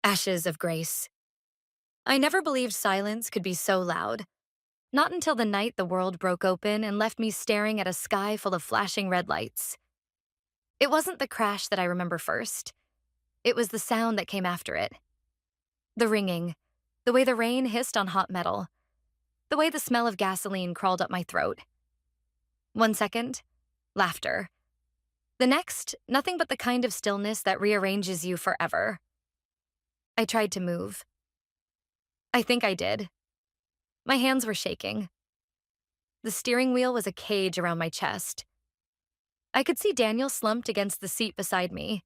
Ashes of grace. I never believed silence could be so loud. Not until the night the world broke open and left me staring at a sky full of flashing red lights. It wasn't the crash that I remember first. It was the sound that came after it. The ringing, the way the rain hissed on hot metal, the way the smell of gasoline crawled up my throat. 1 second, laughter. The next, nothing but the kind of stillness that rearranges you forever. I tried to move. I think I did. My hands were shaking. The steering wheel was a cage around my chest. I could see Daniel slumped against the seat beside me,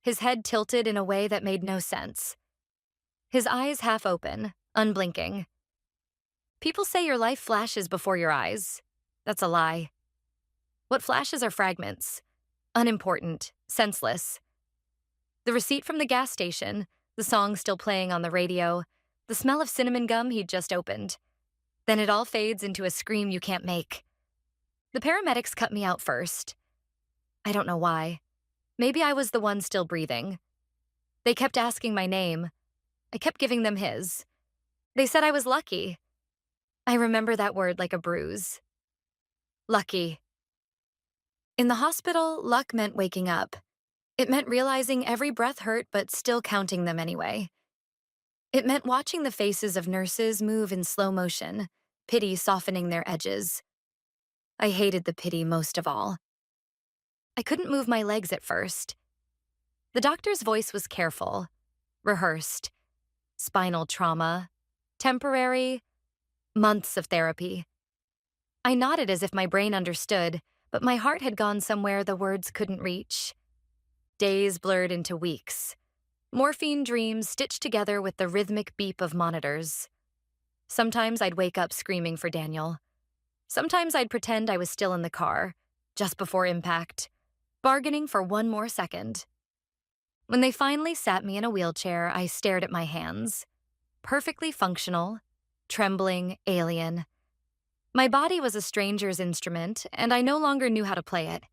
his head tilted in a way that made no sense. His eyes half open, unblinking. People say your life flashes before your eyes. That's a lie. What flashes are fragments. Unimportant, senseless. The receipt from the gas station, the song still playing on the radio, the smell of cinnamon gum he'd just opened. Then it all fades into a scream you can't make. The paramedics cut me out first. I don't know why. Maybe I was the one still breathing. They kept asking my name. I kept giving them his. They said I was lucky. I remember that word like a bruise. Lucky. In the hospital, luck meant waking up. It meant realizing every breath hurt but still counting them anyway. It meant watching the faces of nurses move in slow motion, pity softening their edges. I hated the pity most of all. I couldn't move my legs at first. The doctor's voice was careful, rehearsed. Spinal trauma, temporary, months of therapy. I nodded as if my brain understood, but my heart had gone somewhere the words couldn't reach. Days blurred into weeks. Morphine dreams stitched together with the rhythmic beep of monitors. Sometimes I'd wake up screaming for Daniel. Sometimes I'd pretend I was still in the car, just before impact, bargaining for one more second. When they finally sat me in a wheelchair, I stared at my hands. Perfectly functional, trembling, alien. My body was a stranger's instrument, and I no longer knew how to play it.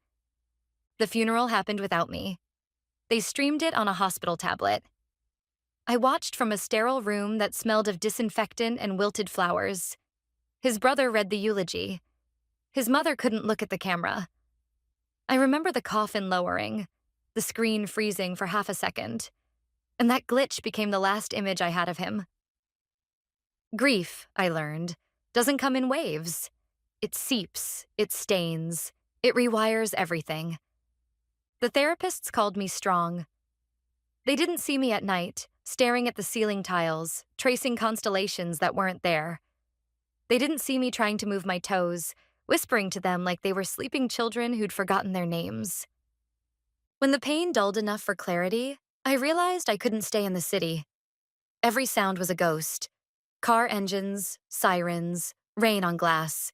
The funeral happened without me. They streamed it on a hospital tablet. I watched from a sterile room that smelled of disinfectant and wilted flowers. His brother read the eulogy. His mother couldn't look at the camera. I remember the coffin lowering, the screen freezing for half a second, and that glitch became the last image I had of him. Grief, I learned, doesn't come in waves. It seeps, it stains, it rewires everything. The therapists called me strong. They didn't see me at night, staring at the ceiling tiles, tracing constellations that weren't there. They didn't see me trying to move my toes, whispering to them like they were sleeping children who'd forgotten their names. When the pain dulled enough for clarity, I realized I couldn't stay in the city. Every sound was a ghost. Car engines, sirens, rain on glass.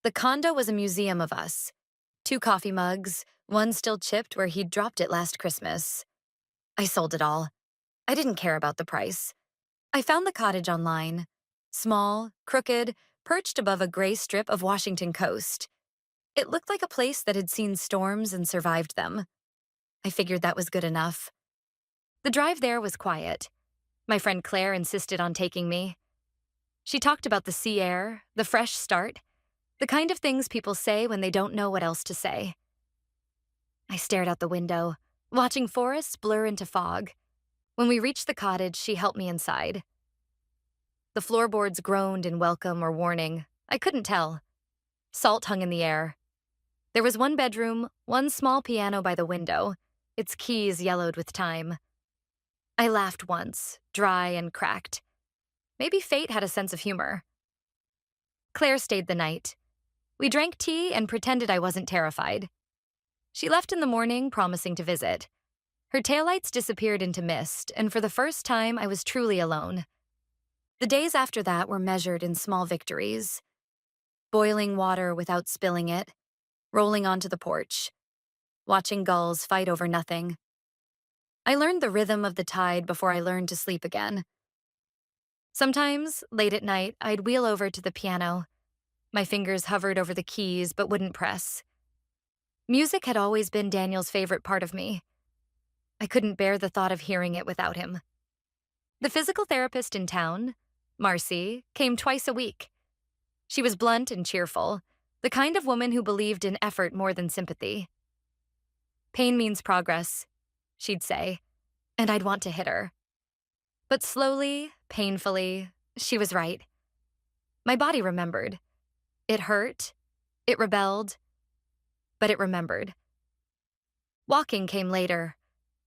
The condo was a museum of us. 2 coffee mugs, one still chipped where he'd dropped it last Christmas. I sold it all. I didn't care about the price. I found the cottage online. Small, crooked, perched above a gray strip of Washington coast. It looked like a place that had seen storms and survived them. I figured that was good enough. The drive there was quiet. My friend Claire insisted on taking me. She talked about the sea air, the fresh start, the kind of things people say when they don't know what else to say. I stared out the window, watching forests blur into fog. When we reached the cottage, she helped me inside. The floorboards groaned in welcome or warning. I couldn't tell. Salt hung in the air. There was one bedroom, one small piano by the window, its keys yellowed with time. I laughed once, dry and cracked. Maybe fate had a sense of humor. Claire stayed the night. We drank tea and pretended I wasn't terrified. She left in the morning, promising to visit. Her taillights disappeared into mist, and for the first time, I was truly alone. The days after that were measured in small victories. Boiling water without spilling it, rolling onto the porch, watching gulls fight over nothing. I learned the rhythm of the tide before I learned to sleep again. Sometimes, late at night, I'd wheel over to the piano. My fingers hovered over the keys but wouldn't press. Music had always been Daniel's favorite part of me. I couldn't bear the thought of hearing it without him. The physical therapist in town, Marcy, came twice a week. She was blunt and cheerful, the kind of woman who believed in effort more than sympathy. Pain means progress, she'd say, and I'd want to hit her. But slowly, painfully, she was right. My body remembered. It hurt, it rebelled, but it remembered. Walking came later,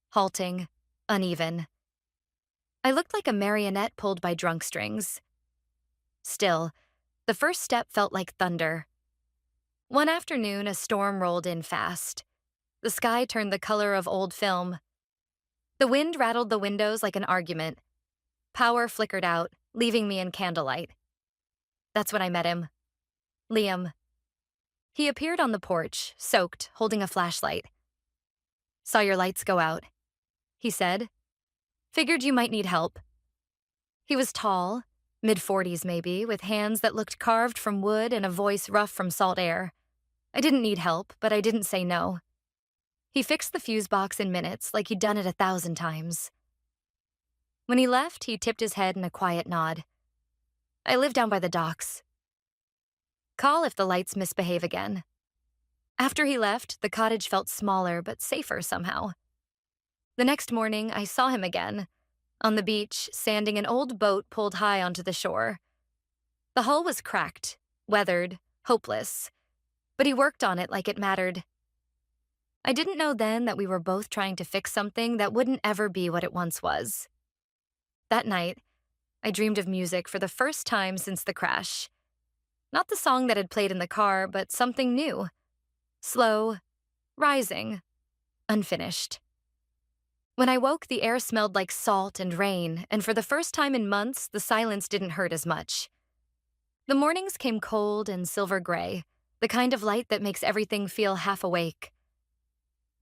halting, uneven. I looked like a marionette pulled by drunk strings. Still, the first step felt like thunder. One afternoon, a storm rolled in fast. The sky turned the color of old film. The wind rattled the windows like an argument. Power flickered out, leaving me in candlelight. That's when I met him. Liam. He appeared on the porch, soaked, holding a flashlight. "Saw your lights go out," he said. "Figured you might need help." He was tall, mid-40s maybe, with hands that looked carved from wood and a voice rough from salt air. I didn't need help, but I didn't say no. He fixed the fuse box in minutes, like he'd done it 1,000 times. When he left, he tipped his head in a quiet nod. "I live down by the docks. Call if the lights misbehave again." After he left, the cottage felt smaller but safer somehow. The next morning, I saw him again, on the beach, sanding an old boat pulled high onto the shore. The hull was cracked, weathered, hopeless, but he worked on it like it mattered. I didn't know then that we were both trying to fix something that wouldn't ever be what it once was. That night, I dreamed of music for the first time since the crash. Not the song that had played in the car, but something new. Slow, rising, unfinished. When I woke, the air smelled like salt and rain, and for the first time in months, the silence didn't hurt as much. The mornings came cold and silver gray, the kind of light that makes everything feel half awake.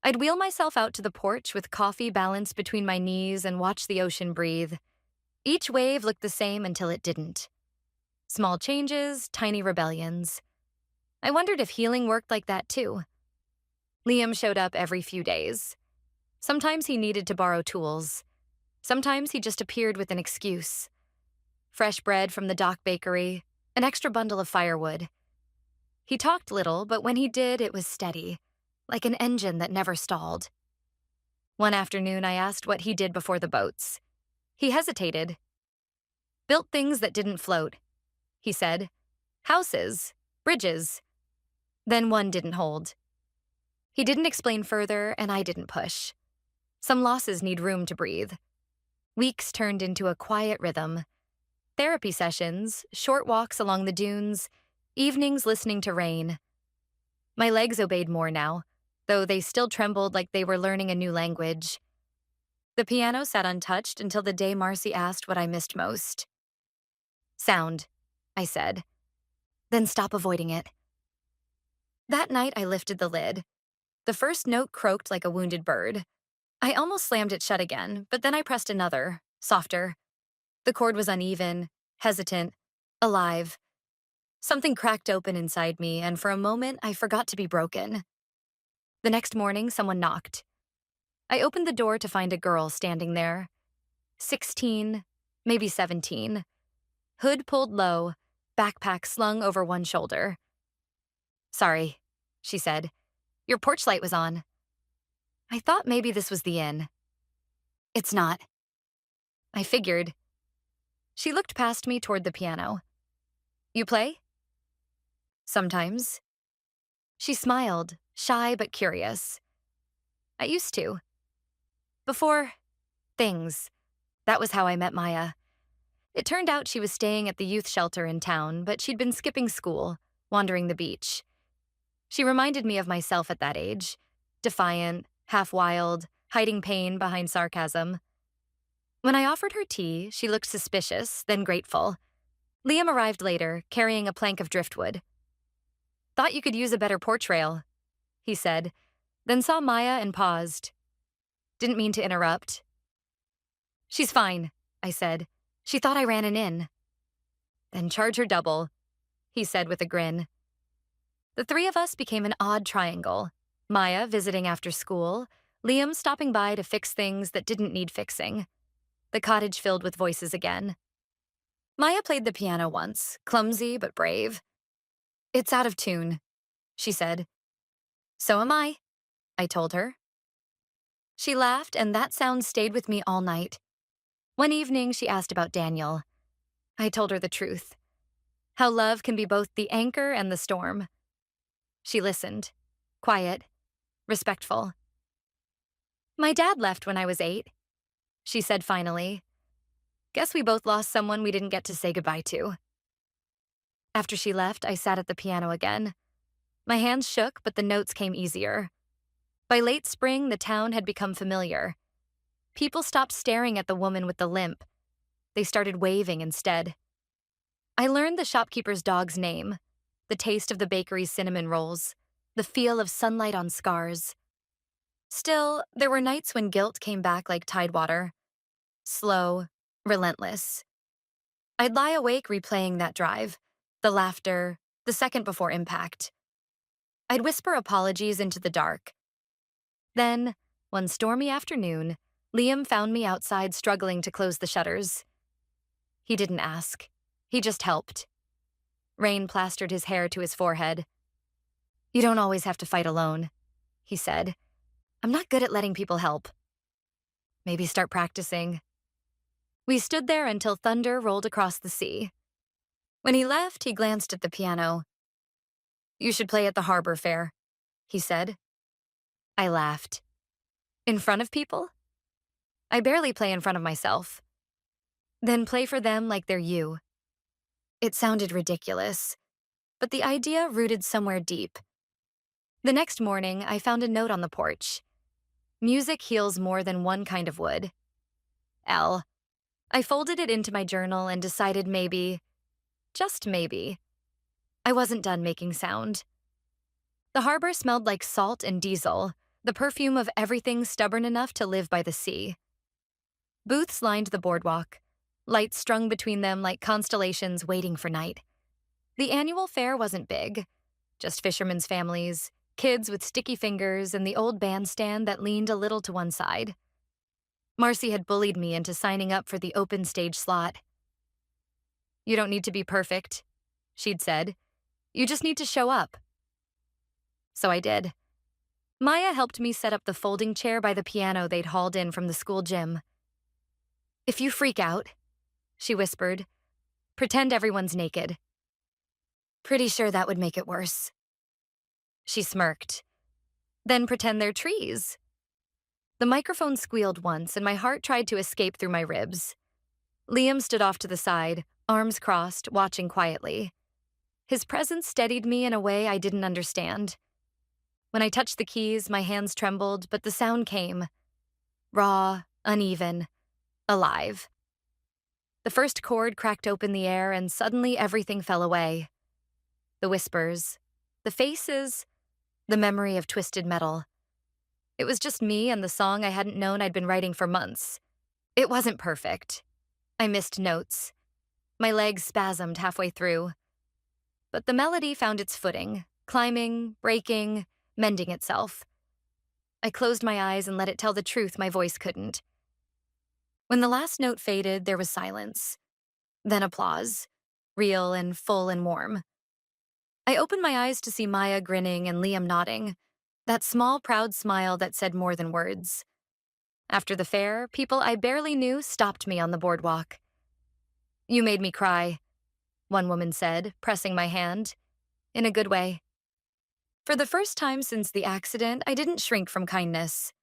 I'd wheel myself out to the porch with coffee balanced between my knees and watch the ocean breathe. Each wave looked the same until it didn't. Small changes, tiny rebellions. I wondered if healing worked like that too. Liam showed up every few days. Sometimes he needed to borrow tools. Sometimes he just appeared with an excuse. Fresh bread from the dock bakery, an extra bundle of firewood. He talked little, but when he did, it was steady, like an engine that never stalled. One afternoon, I asked what he did before the boats. He hesitated. "Built things that didn't float," he said. "Houses, bridges." Then one didn't hold. He didn't explain further, and I didn't push. Some losses need room to breathe. Weeks turned into a quiet rhythm. Therapy sessions, short walks along the dunes, evenings listening to rain. My legs obeyed more now, though they still trembled like they were learning a new language. The piano sat untouched until the day Marcy asked what I missed most. "Sound," I said. "Then stop avoiding it." That night, I lifted the lid. The first note croaked like a wounded bird. I almost slammed it shut again, but then I pressed another, softer. The chord was uneven, hesitant, alive. Something cracked open inside me, and for a moment, I forgot to be broken. The next morning, someone knocked. I opened the door to find a girl standing there. 16, maybe 17. Hood pulled low, backpack slung over one shoulder. "Sorry," she said. "Your porch light was on." I thought maybe this was the inn. "It's not." I figured. She looked past me toward the piano. "You play?" "Sometimes." She smiled, shy but curious. "I used to. Before things." That was how I met Maya. It turned out she was staying at the youth shelter in town, but she'd been skipping school, wandering the beach. She reminded me of myself at that age. Defiant, half-wild, hiding pain behind sarcasm. When I offered her tea, she looked suspicious, then grateful. Liam arrived later, carrying a plank of driftwood. "Thought you could use a better porch rail," he said, then saw Maya and paused. Didn't mean to interrupt. "She's fine," I said. "She thought I ran an inn." "Then charge her double," he said with a grin. The three of us became an odd triangle. Maya visiting after school, Liam stopping by to fix things that didn't need fixing. the cottage filled with voices again. Maya played the piano once, clumsy but brave. It's out of tune, she said. So am I told her. She laughed, and that sound stayed with me all night. One evening, she asked about Daniel. I told her the truth. How love can be both the anchor and the storm. She listened. Quiet. Respectful. My dad left when I was 8, she said finally. Guess we both lost someone we didn't get to say goodbye to. After she left, I sat at the piano again. My hands shook, but the notes came easier. By late spring, the town had become familiar. People stopped staring at the woman with the limp. They started waving instead. I learned the shopkeeper's dog's name, the taste of the bakery's cinnamon rolls, the feel of sunlight on scars. Still, there were nights when guilt came back like tidewater. Slow, relentless. I'd lie awake replaying that drive, the laughter, the second before impact. I'd whisper apologies into the dark. Then, one stormy afternoon, Liam found me outside struggling to close the shutters. He didn't ask. He just helped. Rain plastered his hair to his forehead. You don't always have to fight alone, he said. I'm not good at letting people help. Maybe start practicing. We stood there until thunder rolled across the sea. When he left, he glanced at the piano. You should play at the harbor fair, he said. I laughed. In front of people? I barely play in front of myself. Then play for them like they're you. It sounded ridiculous, but the idea rooted somewhere deep. The next morning, I found a note on the porch. Music heals more than one kind of wood. L. I folded it into my journal and decided maybe, just maybe, I wasn't done making sound. The harbor smelled like salt and diesel, the perfume of everything stubborn enough to live by the sea. Booths lined the boardwalk, lights strung between them like constellations waiting for night. The annual fair wasn't big, just fishermen's families, kids with sticky fingers, and the old bandstand that leaned a little to one side. Marcy had bullied me into signing up for the open stage slot. You don't need to be perfect, she'd said. You just need to show up. So I did. Maya helped me set up the folding chair by the piano they'd hauled in from the school gym. If you freak out, she whispered, pretend everyone's naked. Pretty sure that would make it worse. She smirked. Then pretend they're trees. The microphone squealed once, and my heart tried to escape through my ribs. Liam stood off to the side, arms crossed, watching quietly. His presence steadied me in a way I didn't understand. When I touched the keys, my hands trembled, but the sound came. Raw, uneven, alive. The first chord cracked open the air, and suddenly everything fell away. The whispers, the faces, the memory of twisted metal. It was just me and the song I hadn't known I'd been writing for months. It wasn't perfect. I missed notes. My legs spasmed halfway through. But the melody found its footing, climbing, breaking, mending itself. I closed my eyes and let it tell the truth my voice couldn't. When the last note faded, there was silence. Then applause, real and full and warm. I opened my eyes to see Maya grinning and Liam nodding, that small, proud smile that said more than words. After the fair, people I barely knew stopped me on the boardwalk. You made me cry, one woman said, pressing my hand. In a good way. For the first time since the accident, I didn't shrink from kindness.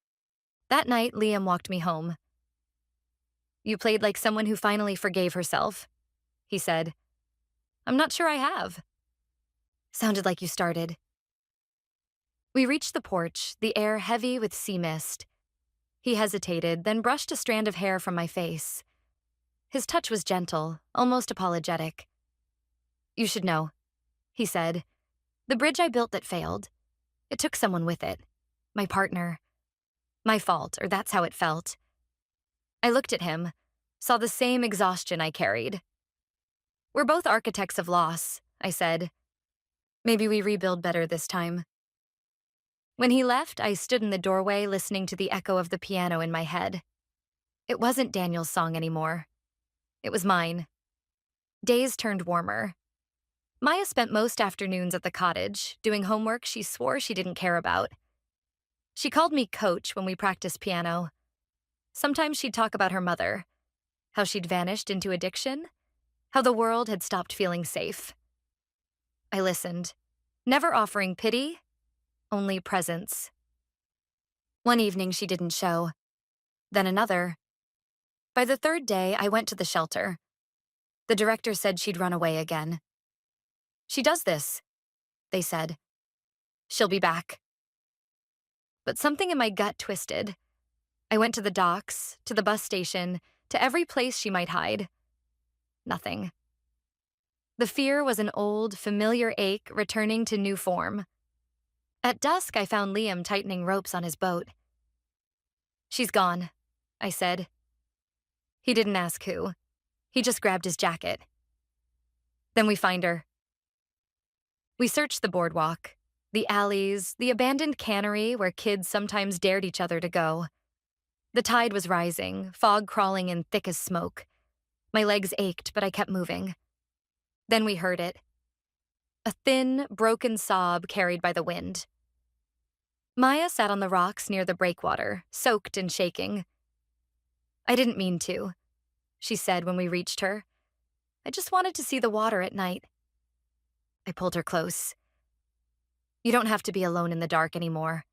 That night, Liam walked me home. You played like someone who finally forgave herself, he said. I'm not sure I have. Sounded like you started. We reached the porch, the air heavy with sea mist. He hesitated, then brushed a strand of hair from my face. His touch was gentle, almost apologetic. You should know, he said. The bridge I built that failed. It took someone with it. My partner. My fault, or that's how it felt. I looked at him, saw the same exhaustion I carried. We're both architects of loss, I said. Maybe we rebuild better this time. When he left, I stood in the doorway listening to the echo of the piano in my head. It wasn't Daniel's song anymore. It was mine. Days turned warmer. Maya spent most afternoons at the cottage, doing homework she swore she didn't care about. She called me coach when we practiced piano. Sometimes she'd talk about her mother, how she'd vanished into addiction, how the world had stopped feeling safe. I listened, never offering pity, only presence. One evening she didn't show, then another. By the third day, I went to the shelter. The director said she'd run away again. She does this, they said. She'll be back. But something in my gut twisted. I went to the docks, to the bus station, to every place she might hide. Nothing. The fear was an old, familiar ache returning to new form. At dusk, I found Liam tightening ropes on his boat. She's gone, I said. He didn't ask who. He just grabbed his jacket. Then we find her. We searched the boardwalk, the alleys, the abandoned cannery where kids sometimes dared each other to go. The tide was rising, fog crawling in thick as smoke. My legs ached, but I kept moving. Then we heard it. A thin, broken sob carried by the wind. Maya sat on the rocks near the breakwater, soaked and shaking. I didn't mean to, she said when we reached her. I just wanted to see the water at night. I pulled her close. You don't have to be alone in the dark anymore.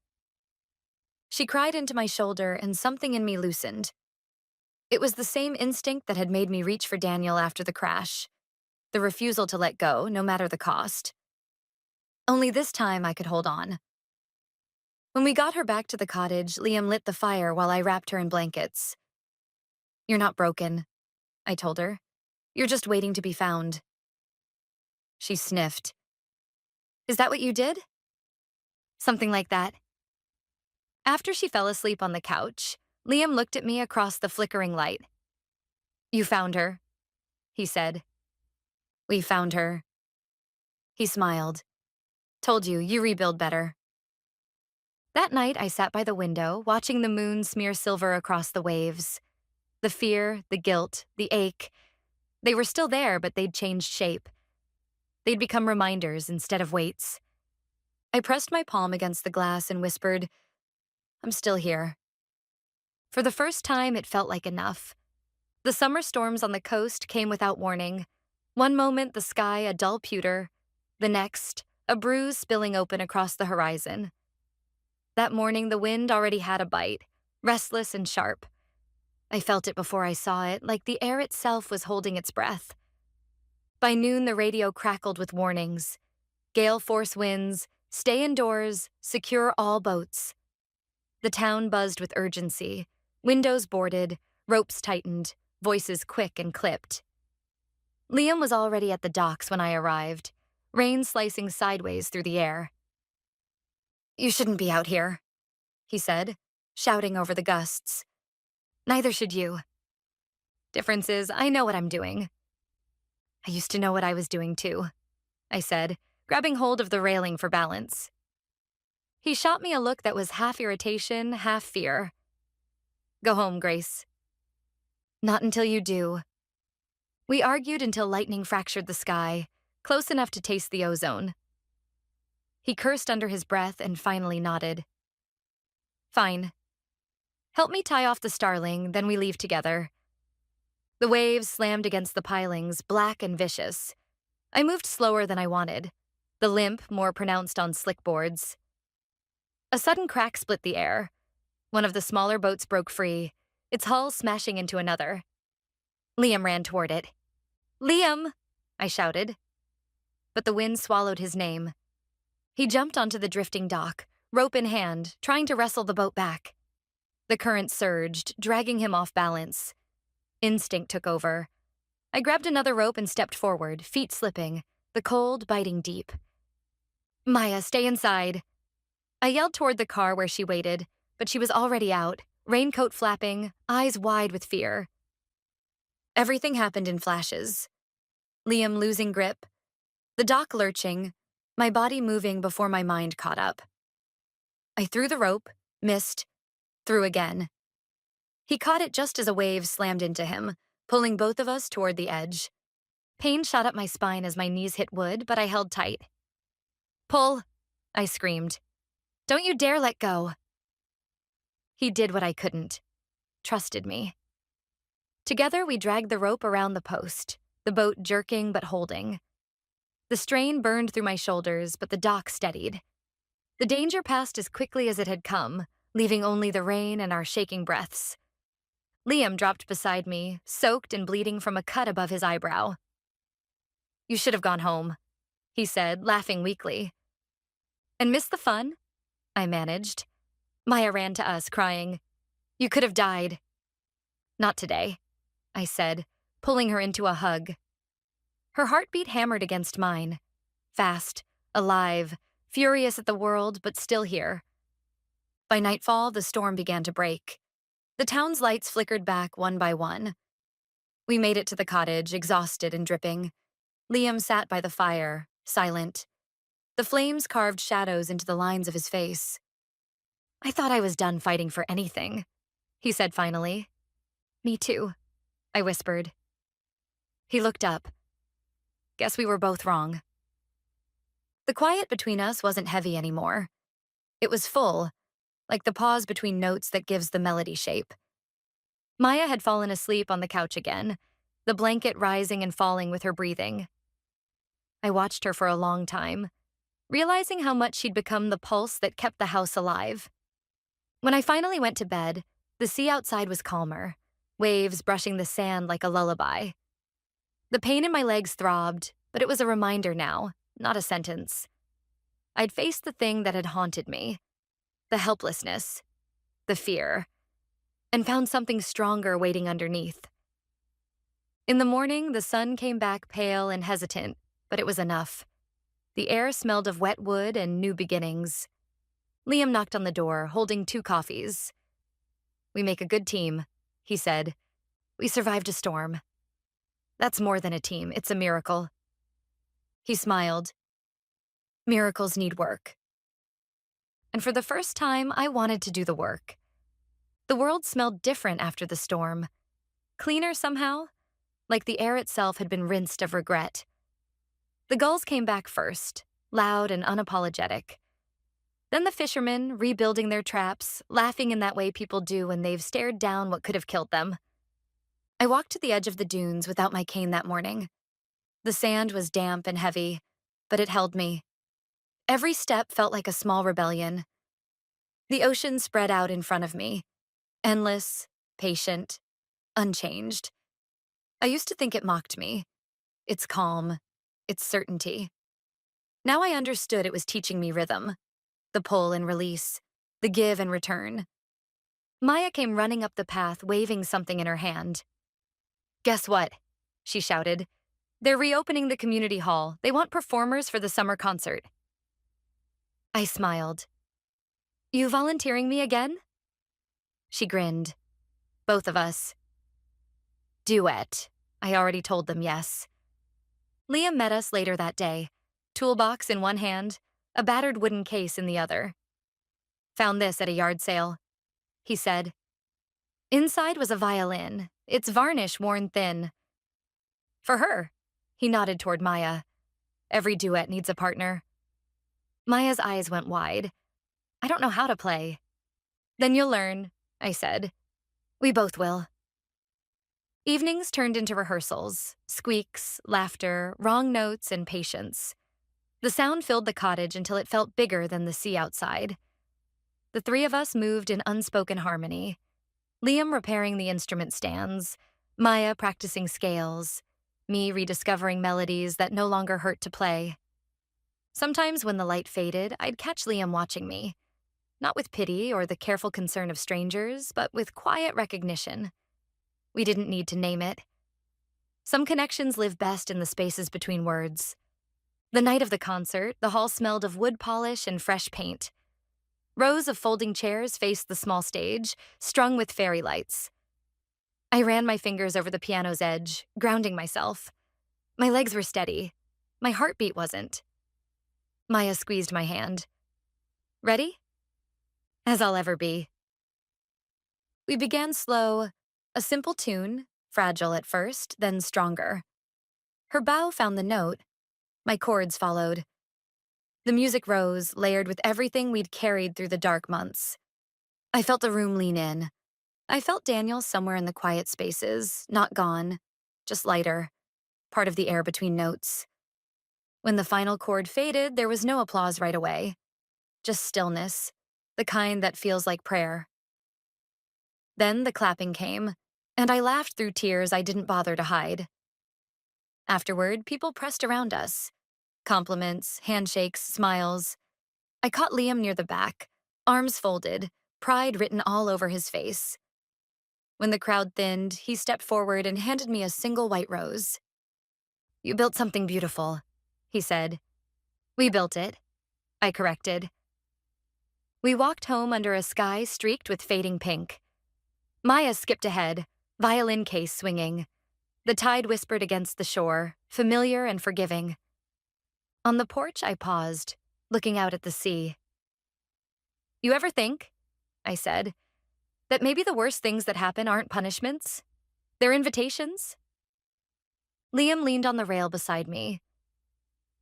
She cried into my shoulder and something in me loosened. It was the same instinct that had made me reach for Daniel after the crash. The refusal to let go, no matter the cost. Only this time I could hold on. When we got her back to the cottage, Liam lit the fire while I wrapped her in blankets. You're not broken, I told her. You're just waiting to be found. She sniffed. Is that what you did? Something like that. After she fell asleep on the couch, Liam looked at me across the flickering light. You found her, he said. We found her. He smiled. Told you, you rebuild better. That night, I sat by the window, watching the moon smear silver across the waves. The fear, the guilt, the ache. They were still there, but they'd changed shape. They'd become reminders instead of weights. I pressed my palm against the glass and whispered, I'm still here. For the first time, it felt like enough. The summer storms on the coast came without warning. One moment, the sky a dull pewter. The next, a bruise spilling open across the horizon. That morning, the wind already had a bite, restless and sharp. I felt it before I saw it, like the air itself was holding its breath. By noon, the radio crackled with warnings. Gale force winds, stay indoors, secure all boats. The town buzzed with urgency. Windows boarded, ropes tightened, voices quick and clipped. Liam was already at the docks when I arrived, rain slicing sideways through the air. You shouldn't be out here, he said, shouting over the gusts. Neither should you. Difference is, I know what I'm doing. I used to know what I was doing too, I said, grabbing hold of the railing for balance. He shot me a look that was half irritation, half fear. Go home, Grace. Not until you do. We argued until lightning fractured the sky, close enough to taste the ozone. He cursed under his breath and finally nodded. Fine. Help me tie off the starling, then we leave together. The waves slammed against the pilings, black and vicious. I moved slower than I wanted, the limp more pronounced on slick boards. A sudden crack split the air. One of the smaller boats broke free, its hull smashing into another. Liam ran toward it. Liam! I shouted. But the wind swallowed his name. He jumped onto the drifting dock, rope in hand, trying to wrestle the boat back. The current surged, dragging him off balance. Instinct took over. I grabbed another rope and stepped forward, feet slipping, the cold biting deep. Maya, stay inside. I yelled toward the car where she waited, but she was already out, raincoat flapping, eyes wide with fear. Everything happened in flashes. Liam losing grip, the dock lurching, my body moving before my mind caught up. I threw the rope, missed, threw again. He caught it just as a wave slammed into him, pulling both of us toward the edge. Pain shot up my spine as my knees hit wood, but I held tight. Pull, I screamed. Don't you dare let go. He did what I couldn't. Trusted me. Together, we dragged the rope around the post, the boat jerking but holding. The strain burned through my shoulders, but the dock steadied. The danger passed as quickly as it had come, leaving only the rain and our shaking breaths. Liam dropped beside me, soaked and bleeding from a cut above his eyebrow. You should have gone home, he said, laughing weakly. And missed the fun? I managed. Maya ran to us, crying, You could have died. Not today, I said, pulling her into a hug. Her heartbeat hammered against mine. Fast, alive, furious at the world, but still here. By nightfall, the storm began to break. The town's lights flickered back one by one. We made it to the cottage, exhausted and dripping. Liam sat by the fire, silent. The flames carved shadows into the lines of his face. I thought I was done fighting for anything, he said finally. Me too, I whispered. He looked up. Guess we were both wrong. The quiet between us wasn't heavy anymore. It was full, like the pause between notes that gives the melody shape. Maya had fallen asleep on the couch again, the blanket rising and falling with her breathing. I watched her for a long time, realizing how much she'd become the pulse that kept the house alive. When I finally went to bed, the sea outside was calmer, waves brushing the sand like a lullaby. The pain in my legs throbbed, but it was a reminder now, not a sentence. I'd faced the thing that had haunted me, the helplessness, the fear, and found something stronger waiting underneath. In the morning, the sun came back pale and hesitant, but it was enough. The air smelled of wet wood and new beginnings. Liam knocked on the door, holding 2 coffees. We make a good team, he said. We survived a storm. That's more than a team, it's a miracle. He smiled. Miracles need work. And for the first time, I wanted to do the work. The world smelled different after the storm. Cleaner somehow, like the air itself had been rinsed of regret. The gulls came back first, loud and unapologetic. Then the fishermen, rebuilding their traps, laughing in that way people do when they've stared down what could have killed them. I walked to the edge of the dunes without my cane that morning. The sand was damp and heavy, but it held me. Every step felt like a small rebellion. The ocean spread out in front of me, endless, patient, unchanged. I used to think it mocked me, its calm, its certainty. Now I understood it was teaching me rhythm, the pull and release, the give and return. Maya came running up the path, waving something in her hand. Guess what? She shouted. They're reopening the community hall. They want performers for the summer concert. I smiled. You volunteering me again? She grinned. Both of us. Duet. I already told them yes. Liam met us later that day, toolbox in one hand, a battered wooden case in the other. Found this at a yard sale, he said. Inside was a violin, its varnish worn thin. For her, he nodded toward Maya. Every duet needs a partner. Maya's eyes went wide. I don't know how to play. Then you'll learn, I said. We both will. Evenings turned into rehearsals, squeaks, laughter, wrong notes, and patience. The sound filled the cottage until it felt bigger than the sea outside. The 3 of us moved in unspoken harmony. Liam repairing the instrument stands, Maya practicing scales, me rediscovering melodies that no longer hurt to play. Sometimes when the light faded, I'd catch Liam watching me, not with pity or the careful concern of strangers, but with quiet recognition. We didn't need to name it. Some connections live best in the spaces between words. The night of the concert, the hall smelled of wood polish and fresh paint. Rows of folding chairs faced the small stage, strung with fairy lights. I ran my fingers over the piano's edge, grounding myself. My legs were steady. My heartbeat wasn't. Maya squeezed my hand. Ready? As I'll ever be. We began slow, a simple tune, fragile at first, then stronger. Her bow found the note, my chords followed. The music rose, layered with everything we'd carried through the dark months. I felt the room lean in. I felt Daniel somewhere in the quiet spaces, not gone, just lighter, part of the air between notes. When the final chord faded, there was no applause right away, just stillness, the kind that feels like prayer. Then the clapping came, and I laughed through tears I didn't bother to hide. Afterward, people pressed around us. Compliments, handshakes, smiles. I caught Liam near the back, arms folded, pride written all over his face. When the crowd thinned, he stepped forward and handed me a single white rose. "You built something beautiful," he said. "We built it," I corrected. We walked home under a sky streaked with fading pink. Maya skipped ahead, violin case swinging. The tide whispered against the shore, familiar and forgiving. On the porch, I paused, looking out at the sea. "You ever think," I said, "that maybe the worst things that happen aren't punishments? They're invitations?" Liam leaned on the rail beside me.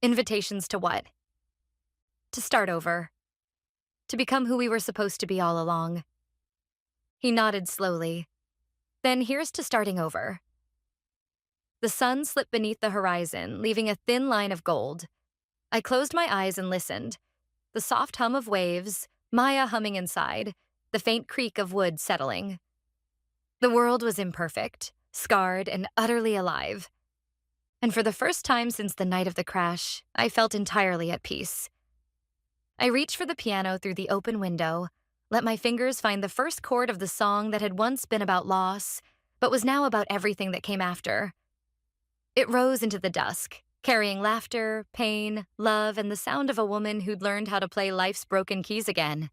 Invitations to what? To start over. To become who we were supposed to be all along. He nodded slowly. "Then here's to starting over." The sun slipped beneath the horizon, leaving a thin line of gold. I closed my eyes and listened. The soft hum of waves, Maya humming inside, the faint creak of wood settling. The world was imperfect, scarred, and utterly alive. And for the first time since the night of the crash, I felt entirely at peace. I reached for the piano through the open window, let my fingers find the first chord of the song that had once been about loss, but was now about everything that came after. It rose into the dusk, carrying laughter, pain, love, and the sound of a woman who'd learned how to play life's broken keys again.